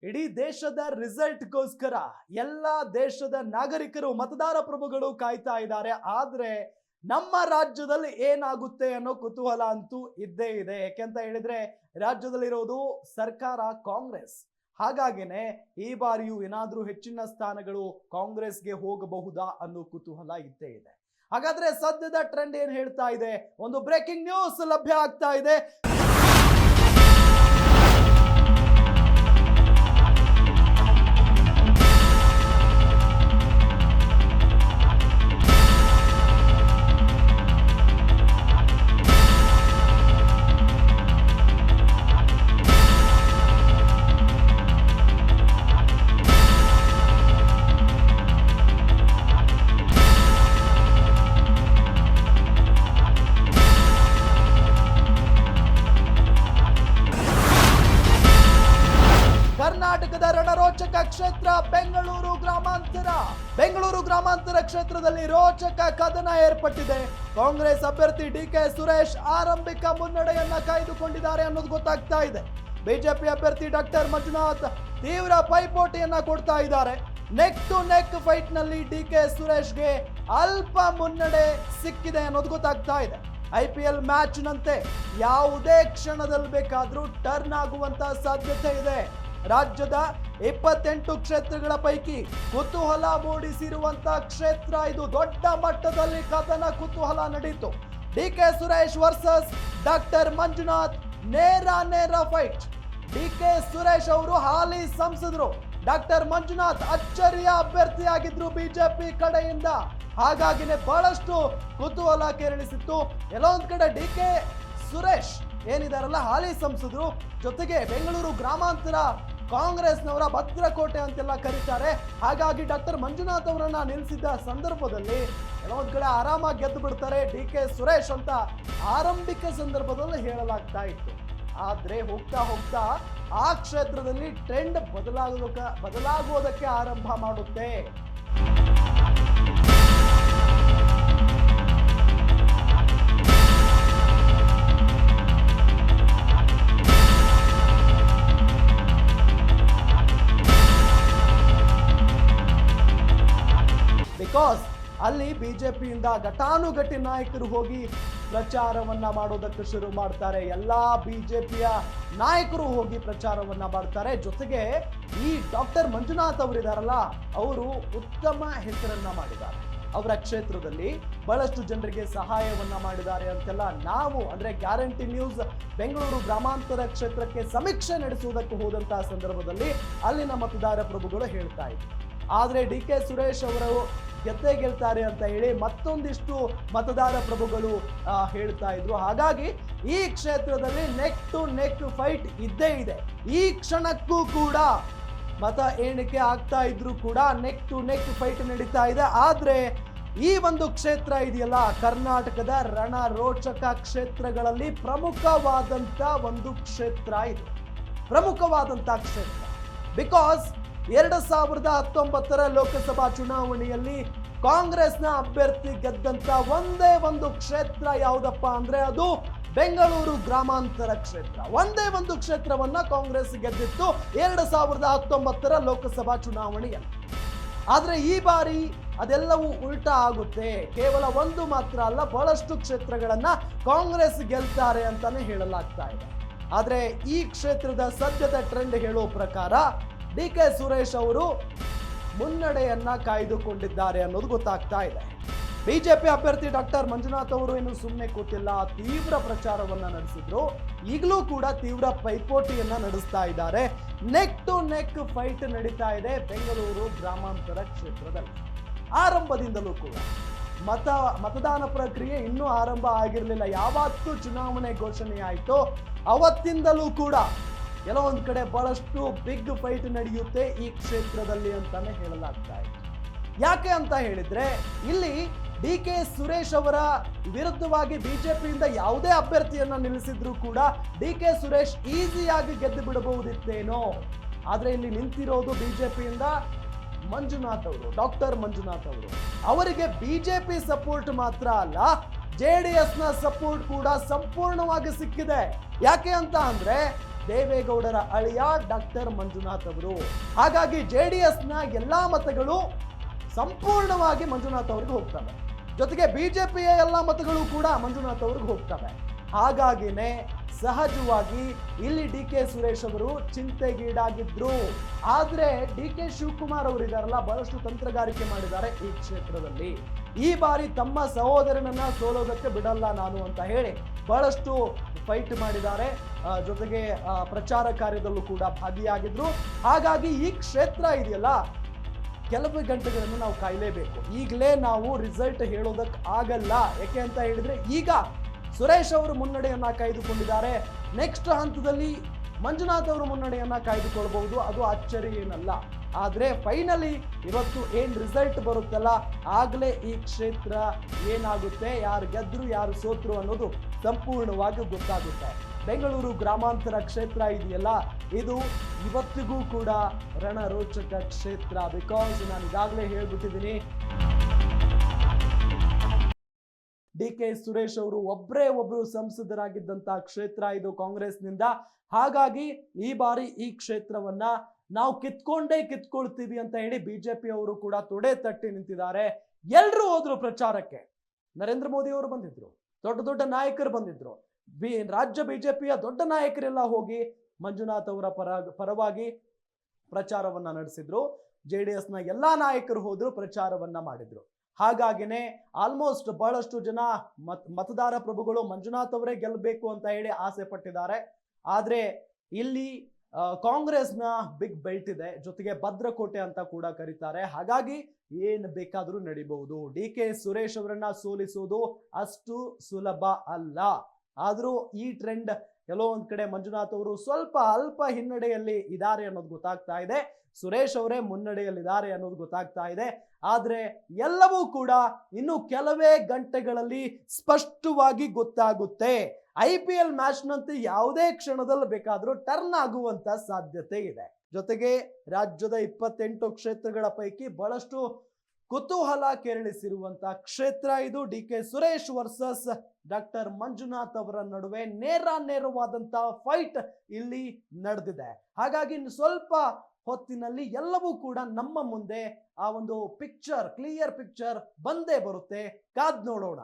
ಇಡೀ ದೇಶದ ರಿಸಲ್ಟ್ಗೋಸ್ಕರ ಎಲ್ಲ ದೇಶದ ನಾಗರಿಕರು ಮತದಾರ ಪ್ರಭುಗಳು ಕಾಯ್ತಾ ಇದ್ದಾರೆ. ಆದ್ರೆ ನಮ್ಮ ರಾಜ್ಯದಲ್ಲಿ ಏನಾಗುತ್ತೆ ಅನ್ನೋ ಕುತೂಹಲ ಅಂತೂ ಇದ್ದೇ ಇದೆ. ಯಾಕೆಂತ ಹೇಳಿದ್ರೆ ರಾಜ್ಯದಲ್ಲಿರೋದು ಸರ್ಕಾರ ಕಾಂಗ್ರೆಸ್. ಹಾಗಾಗಿನೇ ಈ ಬಾರಿಯೂ ಏನಾದ್ರೂ ಹೆಚ್ಚಿನ ಸ್ಥಾನಗಳು ಕಾಂಗ್ರೆಸ್ಗೆ ಹೋಗಬಹುದಾ ಅನ್ನೋ ಕುತೂಹಲ ಇದ್ದೇ ಇದೆ. ಹಾಗಾದ್ರೆ ಸದ್ಯದ ಟ್ರೆಂಡ್ ಏನ್ ಹೇಳ್ತಾ ಇದೆ? ಒಂದು ಬ್ರೇಕಿಂಗ್ ನ್ಯೂಸ್ ಲಭ್ಯ ಆಗ್ತಾ ಇದೆ. ಕರ್ನಾಟಕದ ರಣರೋಚಕ ಕ್ಷೇತ್ರ ಬೆಂಗಳೂರು ಗ್ರಾಮಾಂತರ ಕ್ಷೇತ್ರದಲ್ಲಿ ರೋಚಕ ಕದನ ಏರ್ಪಟ್ಟಿದೆ. ಕಾಂಗ್ರೆಸ್ ಅಭ್ಯರ್ಥಿ ಡಿಕೆ ಸುರೇಶ್ ಆರಂಭಿಕ ಮುನ್ನಡೆಯನ್ನ ಕಾಯ್ದುಕೊಂಡಿದ್ದಾರೆ ಅನ್ನೋದು ಗೊತ್ತಾಗ್ತಾ ಇದೆ. ಬಿಜೆಪಿ ಅಭ್ಯರ್ಥಿ ಡಾಕ್ಟರ್ ಮಂಜುನಾಥ್ ತೀವ್ರ ಪೈಪೋಟಿಯನ್ನ ಕೊಡ್ತಾ ಇದ್ದಾರೆ. ನೆಕ್ ಟು ನೆಕ್ ಫೈಟ್ ನಲ್ಲಿ ಡಿಕೆ ಸುರೇಶ್ಗೆ ಅಲ್ಪ ಮುನ್ನಡೆ ಸಿಕ್ಕಿದೆ ಅನ್ನೋದು ಗೊತ್ತಾಗ್ತಾ ಇದೆ. IPL ಮ್ಯಾಚ್ ನಂತೆ ಯಾವುದೇ ಕ್ಷಣದಲ್ಲಿ ಬೇಕಾದ್ರೂ ಟರ್ನ್ ಆಗುವಂತ ಸಾಧ್ಯತೆ ಇದೆ. ರಾಜ್ಯದ 28 ಕ್ಷೇತ್ರಗಳ ಪೈಕಿ ಕುತೂಹಲ ಮೂಡಿಸಿರುವಂತ ಕ್ಷೇತ್ರ ಇದು. ದೊಡ್ಡ ಮಟ್ಟದಲ್ಲಿ ಕದನ ಕುತೂಹಲ ನಡೀತು. DK Suresh versus doctor Manjunath ನೇರ ಫೈಟ್. ಡಿಕೆ ಸುರೇಶ್ ಅವರು ಹಾಲಿ ಸಂಸದರು, ಡಾಕ್ಟರ್ ಮಂಜುನಾಥ್ ಅಚ್ಚರಿಯ ಅಭ್ಯರ್ಥಿಯಾಗಿದ್ರು ಬಿಜೆಪಿ ಕಡೆಯಿಂದ. ಹಾಗಾಗಿನೇ ಬಹಳಷ್ಟು ಕುತೂಹಲ ಕೆರಳಿಸಿತ್ತು. ಎಲ್ಲೊಂದ್ ಕಡೆ ಡಿಕೆ ಸುರೇಶ್ ಏನಿದಾರಲ್ಲ ಹಾಲಿ ಸಂಸದರು, ಜೊತೆಗೆ ಬೆಂಗಳೂರು ಗ್ರಾಮಾಂತರ ಕಾಂಗ್ರೆಸ್ನವರ ಭದ್ರಕೋಟೆ ಅಂತೆಲ್ಲ ಕರೀತಾರೆ. ಹಾಗಾಗಿ ಡಾಕ್ಟರ್ ಮಂಜುನಾಥ್ ಅವರನ್ನ ನಿಲ್ಲಿಸಿದ್ದ ಸಂದರ್ಭದಲ್ಲಿ ಕೆಲವೊಂದು ಕಡೆ ಆರಾಮಾಗಿ ಗೆದ್ದು ಬಿಡ್ತಾರೆ ಡಿಕೆ ಸುರೇಶ್ ಅಂತ ಆರಂಭಿಕ ಸಂದರ್ಭದಲ್ಲಿ ಹೇಳಲಾಗ್ತಾ ಇತ್ತು. ಆದ್ರೆ ಹೋಗ್ತಾ ಹೋಗ್ತಾ ಆ ಕ್ಷೇತ್ರದಲ್ಲಿ ಟ್ರೆಂಡ್ ಬದಲಾಗುವುದಕ್ಕೆ ಆರಂಭ ಮಾಡುತ್ತೆ. ಬಿಕಾಸ್ ಅಲ್ಲಿ ಬಿಜೆಪಿಯಿಂದ ಘಟಾನುಘಟಿ ನಾಯಕರು ಹೋಗಿ ಪ್ರಚಾರವನ್ನ ಮಾಡೋದಕ್ಕೆ ಶುರು ಮಾಡ್ತಾರೆ. ಎಲ್ಲಾ ಬಿಜೆಪಿಯ ನಾಯಕರು ಹೋಗಿ ಪ್ರಚಾರವನ್ನ ಮಾಡ್ತಾರೆ. ಜೊತೆಗೆ ಈ ಡಾಕ್ಟರ್ ಮಂಜುನಾಥ್ ಅವರಿದಾರಲ್ಲ, ಅವರು ಉತ್ತಮ ಹೆಸರನ್ನ ಮಾಡಿದ್ದಾರೆ. ಅವರ ಕ್ಷೇತ್ರದಲ್ಲಿ ಬಹಳಷ್ಟು ಜನರಿಗೆ ಸಹಾಯವನ್ನ ಮಾಡಿದ್ದಾರೆ ಅಂತೆಲ್ಲ ನಾವು ಅಂದ್ರೆ ಗ್ಯಾರಂಟಿ ನ್ಯೂಸ್ ಬೆಂಗಳೂರು ಗ್ರಾಮಾಂತರ ಕ್ಷೇತ್ರಕ್ಕೆ ಸಮೀಕ್ಷೆ ನಡೆಸುವುದಕ್ಕೆ ಹೋದಂತಹ ಸಂದರ್ಭದಲ್ಲಿ ಅಲ್ಲಿನ ಮತದಾರ ಪ್ರಭುಗಳು ಹೇಳ್ತಾ ಇದ್ರು. ಆದ್ರೆ ಡಿಕೆ ಸುರೇಶ್ ಅವರು ಗೆಲ್ತಾರೆ ಅಂತ ಹೇಳಿ ಮತ್ತೊಂದಿಷ್ಟು ಮತದಾರ ಪ್ರಭುಗಳು ಹೇಳ್ತಾ ಇದ್ರು. ಹಾಗಾಗಿ ಈ ಕ್ಷೇತ್ರದಲ್ಲಿ ನೆಕ್ ಟು ನೆಕ್ ಫೈಟ್ ಇದ್ದೇ ಇದೆ. ಈ ಕ್ಷಣಕ್ಕೂ ಕೂಡ ಮತ ಎಣಿಕೆ ಆಗ್ತಾ ಇದ್ರು ಕೂಡ ನೆಕ್ ಟು ನೆಕ್ ಫೈಟ್ ನಡೀತಾ ಇದೆ. ಆದ್ರೆ ಈ ಒಂದು ಕ್ಷೇತ್ರ ಇದೆಯಲ್ಲ, ಕರ್ನಾಟಕದ ರಣರೋಚಕ ಕ್ಷೇತ್ರಗಳಲ್ಲಿ ಪ್ರಮುಖವಾದಂತ ಒಂದು ಕ್ಷೇತ್ರ ಇದು. ಪ್ರಮುಖವಾದಂತ ಕ್ಷೇತ್ರ ಬಿಕಾಸ್ 2019 ಲೋಕಸಭಾ ಚುನಾವಣೆಯಲ್ಲಿ ಕಾಂಗ್ರೆಸ್ನ ಅಭ್ಯರ್ಥಿ ಗೆದ್ದಂತ ಒಂದೇ ಒಂದು ಕ್ಷೇತ್ರ ಯಾವುದಪ್ಪ ಅಂದ್ರೆ ಅದು ಬೆಂಗಳೂರು ಗ್ರಾಮಾಂತರ ಕ್ಷೇತ್ರ. ಒಂದೇ ಒಂದು ಕ್ಷೇತ್ರವನ್ನ ಕಾಂಗ್ರೆಸ್ ಗೆದ್ದಿತ್ತು 2019 ಲೋಕಸಭಾ ಚುನಾವಣೆಯಲ್ಲಿ. ಆದ್ರೆ ಈ ಬಾರಿ ಅದೆಲ್ಲವೂ ಉಲ್ಟಾ ಆಗುತ್ತೆ. ಕೇವಲ ಒಂದು ಮಾತ್ರ ಅಲ್ಲ, ಬಹಳಷ್ಟು ಕ್ಷೇತ್ರಗಳನ್ನ ಕಾಂಗ್ರೆಸ್ ಗೆಲ್ತಾರೆ ಅಂತಾನೆ ಹೇಳಲಾಗ್ತಾ ಇದೆ. ಆದ್ರೆ ಈ ಕ್ಷೇತ್ರದ ಸದ್ಯದ ಟ್ರೆಂಡ್ ಹೇಳೋ ಪ್ರಕಾರ ಡಿಕೆ ಸುರೇಶ್ ಅವರು ಮುನ್ನಡೆಯನ್ನ ಕಾಯ್ದುಕೊಂಡಿದ್ದಾರೆ ಅನ್ನೋದು ಗೊತ್ತಾಗ್ತಾ ಇದೆ. ಬಿಜೆಪಿ ಅಭ್ಯರ್ಥಿ ಡಾಕ್ಟರ್ ಮಂಜುನಾಥ್ ಅವರು ಇನ್ನು ಸುಮ್ಮನೆ ಕೂತಿಲ್ಲ, ತೀವ್ರ ಪ್ರಚಾರವನ್ನ ನಡೆಸಿದ್ರು. ಈಗಲೂ ಕೂಡ ತೀವ್ರ ಪೈಪೋಟಿಯನ್ನ ನಡೆಸ್ತಾ ಇದ್ದಾರೆ. ನೆಕ್ ಟು ನೆಕ್ ಫೈಟ್ ನಡೀತಾ ಇದೆ ಬೆಂಗಳೂರು ಗ್ರಾಮಾಂತರ ಕ್ಷೇತ್ರದಲ್ಲಿ. ಆರಂಭದಿಂದಲೂ ಕೂಡ ಮತದಾನ ಪ್ರಕ್ರಿಯೆ ಇನ್ನೂ ಆರಂಭ ಆಗಿರಲಿಲ್ಲ. ಯಾವತ್ತು ಚುನಾವಣೆ ಘೋಷಣೆ ಆಯಿತೋ ಅವತ್ತಿಂದಲೂ ಕೂಡ ಎಲ್ಲೋ ಒಂದ್ ಕಡೆ ಬಹಳಷ್ಟು ಬಿಗ್ ಫೈಟ್ ನಡೆಯುತ್ತೆ ಈ ಕ್ಷೇತ್ರದಲ್ಲಿ ಅಂತಾನೆ ಹೇಳಲಾಗ್ತಾ ಇದೆ. ಯಾಕೆ ಅಂತ ಹೇಳಿದ್ರೆ ಇಲ್ಲಿ ಡಿಕೆ ಸುರೇಶ್ ಅವರ ವಿರುದ್ಧವಾಗಿ ಬಿಜೆಪಿಯಿಂದ ಯಾವುದೇ ಅಭ್ಯರ್ಥಿಯನ್ನ ನಿಲ್ಲಿಸಿದ್ರು ಕೂಡ ಡಿಕೆ ಸುರೇಶ್ ಈಸಿಯಾಗಿ ಗೆದ್ದು ಬಿಡಬಹುದಿತ್ತೇನೋ. ಆದ್ರೆ ಇಲ್ಲಿ ನಿಂತಿರೋದು ಬಿಜೆಪಿಯಿಂದ ಮಂಜುನಾಥ್ ಅವರು, ಡಾಕ್ಟರ್ ಮಂಜುನಾಥ್ ಅವರು. ಅವರಿಗೆ ಬಿಜೆಪಿ ಸಪೋರ್ಟ್ ಮಾತ್ರ ಅಲ್ಲ, JDS ನ ಸಪೋರ್ಟ್ ಕೂಡ ಸಂಪೂರ್ಣವಾಗಿ ಸಿಕ್ಕಿದೆ. ಯಾಕೆ ಅಂತ ಅಂದ್ರೆ ದೇವೇಗೌಡರ ಅಳಿಯ ಡಾಕ್ಟರ್ ಮಂಜುನಾಥ್ ಅವರು. ಹಾಗಾಗಿ JDS ನ ಎಲ್ಲಾ ಮತಗಳು ಸಂಪೂರ್ಣವಾಗಿ ಮಂಜುನಾಥ್ ಅವರಿಗೆ ಹೋಗ್ತವೆ. ಜೊತೆಗೆ ಬಿಜೆಪಿಯ ಎಲ್ಲಾ ಮತಗಳು ಕೂಡ ಮಂಜುನಾಥ್ ಅವ್ರಿಗೆ ಹೋಗ್ತವೆ. ಹಾಗಾಗಿನೇ ಸಹಜವಾಗಿ ಇಲ್ಲಿ DK ಸುರೇಶ್ ಅವರು ಚಿಂತೆಗೀಡಾಗಿದ್ರು. ಆದ್ರೆ DK ಶಿವಕುಮಾರ್ ಅವರು ಇದಾರಲ್ಲ, ಬಹಳಷ್ಟು ತಂತ್ರಗಾರಿಕೆ ಮಾಡಿದ್ದಾರೆ ಈ ಕ್ಷೇತ್ರದಲ್ಲಿ. ಈ ಬಾರಿ ತಮ್ಮ ಸಹೋದರನನ್ನ ಸೋಲೋದಕ್ಕೆ ಬಿಡಲ್ಲ ನಾನು ಅಂತ ಹೇಳಿ ಬಹಳಷ್ಟು ಫೈಟ್ ಮಾಡಿದ್ದಾರೆ. ಜೊತೆಗೆ ಪ್ರಚಾರ ಕಾರ್ಯದಲ್ಲೂ ಕೂಡ ಭಾಗಿಯಾಗಿದ್ರು. ಹಾಗಾಗಿ ಈ ಕ್ಷೇತ್ರ ಇದೆಯಲ್ಲ, ಕೆಲವು ಗಂಟೆಗಳನ್ನು ನಾವು ಕಾಯಲೇಬೇಕು. ಈಗಲೇ ನಾವು ರಿಸಲ್ಟ್ ಹೇಳೋದಕ್ಕೆ ಆಗಲ್ಲ. ಯಾಕೆ ಅಂತ ಹೇಳಿದ್ರೆ ಈಗ ಸುರೇಶ್ ಅವರು ಮುನ್ನಡೆಯನ್ನ ಕಾಯ್ದುಕೊಂಡಿದ್ದಾರೆ. ನೆಕ್ಸ್ಟ್ ಹಂತದಲ್ಲಿ ಮಂಜುನಾಥ್ ಅವರು ಮುನ್ನಡೆಯನ್ನ ಕಾಯ್ದುಕೊಳ್ಬಹುದು, ಅದು ಅಚ್ಚರಿ ಏನಲ್ಲ. ಆದ್ರೆ ಫೈನಲಿ ಇವತ್ತು ಏನ್ ರಿಸಲ್ಟ್ ಬರುತ್ತಲ್ಲ, ಆಗ್ಲೇ ಈ ಕ್ಷೇತ್ರ ಏನಾಗುತ್ತೆ, ಯಾರು ಗೆದ್ರು ಯಾರು ಸೋತ್ರು ಅನ್ನೋದು ಸಂಪೂರ್ಣವಾಗಿ ಗೊತ್ತಾಗುತ್ತೆ. ಬೆಂಗಳೂರು ಗ್ರಾಮಾಂತರ ಕ್ಷೇತ್ರ ಇದೆಯಲ್ಲ, ಇದು ಇವತ್ತಿಗೂ ಕೂಡ ರಣರೋಚಕ ಕ್ಷೇತ್ರ. ಬಿಕಾಸ್ ನಾನು ಈಗಾಗಲೇ ಹೇಳ್ಬಿಟ್ಟಿದ್ದೀನಿ, DK ಸುರೇಶ್ ಅವರು ಒಬ್ರು ಸಂಸದರಾಗಿದ್ದಂತ ಕ್ಷೇತ್ರ ಇದು ಕಾಂಗ್ರೆಸ್ನಿಂದ. ಹಾಗಾಗಿ ಈ ಬಾರಿ ಈ ಕ್ಷೇತ್ರವನ್ನ ನಾವು ಕಿತ್ಕೊಳ್ತೀವಿ ಅಂತ ಹೇಳಿ ಬಿಜೆಪಿ ಅವರು ಕೂಡ ತೊಡೆ ತಟ್ಟಿ ನಿಂತಿದ್ದಾರೆ. ಎಲ್ರೂ ಹೋದ್ರು ಪ್ರಚಾರಕ್ಕೆ. ನರೇಂದ್ರ ಮೋದಿ ಅವರು ಬಂದಿದ್ರು, ದೊಡ್ಡ ನಾಯಕರು ಬಂದಿದ್ರು, ರಾಜ್ಯ ಬಿಜೆಪಿಯ ದೊಡ್ಡ ನಾಯಕರೆಲ್ಲ ಹೋಗಿ ಮಂಜುನಾಥ್ ಅವರ ಪರವಾಗಿ ಪ್ರಚಾರವನ್ನ ನಡೆಸಿದ್ರು. JDS ನ ಎಲ್ಲಾ ನಾಯಕರು ಹೋದ್ರು, ಪ್ರಚಾರವನ್ನ ಮಾಡಿದ್ರು. ಹಾಗಾಗಿನೇ ಆಲ್ಮೋಸ್ಟ್ ಬಹಳಷ್ಟು ಜನ ಮತದಾರ ಪ್ರಭುಗಳು ಮಂಜುನಾಥ್ ಅವರೇ ಗೆಲ್ಲಬೇಕು ಅಂತ ಹೇಳಿ ಆಸೆ ಪಟ್ಟಿದ್ದಾರೆ. ಆದ್ರೆ ಇಲ್ಲಿ ಕಾಂಗ್ರೆಸ್ನ ಬಿಗ್ ಬೆಲ್ಟ್ ಇದೆ, ಜೊತೆಗೆ ಭದ್ರಕೋಟೆ ಅಂತ ಕೂಡ ಕರೀತಾರೆ. ಹಾಗಾಗಿ ಏನ್ ಬೇಕಾದ್ರೂ ನಡಿಬಹುದು. DK ಸುರೇಶ್ ಅವರನ್ನ ಸೋಲಿಸೋದು ಅಷ್ಟು ಸುಲಭ ಅಲ್ಲ. ಆದ್ರೂ ಈ ಟ್ರೆಂಡ್ ಎಲ್ಲೋ ಒಂದ್ ಕಡೆ ಮಂಜುನಾಥ್ ಅವರು ಸ್ವಲ್ಪ ಅಲ್ಪ ಹಿನ್ನಡೆಯಲ್ಲಿ ಇದ್ದಾರೆ ಅನ್ನೋದು ಗೊತ್ತಾಗ್ತಾ ಇದೆ. ಸುರೇಶ್ ಅವರೇ ಮುನ್ನಡೆಯಲ್ಲಿದ್ದಾರೆ ಅನ್ನೋದು ಗೊತ್ತಾಗ್ತಾ ಇದೆ. ಆದ್ರೆ ಎಲ್ಲವೂ ಕೂಡ ಇನ್ನು ಕೆಲವೇ ಗಂಟೆಗಳಲ್ಲಿ ಸ್ಪಷ್ಟವಾಗಿ ಗೊತ್ತಾಗುತ್ತೆ. IPL ಮ್ಯಾಚ್ನಂತೆ ಯಾವುದೇ ಕ್ಷಣದಲ್ಲಿ ಬೇಕಾದ್ರೂ ಟರ್ನ್ ಆಗುವಂತ ಸಾಧ್ಯತೆ ಇದೆ. ಜೊತೆಗೆ ರಾಜ್ಯದ 28 ಕ್ಷೇತ್ರಗಳ ಪೈಕಿ ಬಹಳಷ್ಟು ಕುತೂಹಲ ಕೆರಳಿಸಿರುವಂತ ಕ್ಷೇತ್ರ ಇದು. DK Suresh versus doctor Manjunath ಅವರ ನಡುವೆ ನೇರವಾದಂತ ಫೈಟ್ ಇಲ್ಲಿ ನಡೆದಿದೆ. ಹಾಗಾಗಿ ಸ್ವಲ್ಪ ಹೊತ್ತಿನಲ್ಲಿ ಎಲ್ಲವೂ ಕೂಡ ನಮ್ಮ ಮುಂದೆ ಆ ಒಂದು ಕ್ಲಿಯರ್ ಪಿಕ್ಚರ್ ಬಂದೇ ಬರುತ್ತೆ. ಕಾದ್ ನೋಡೋಣ.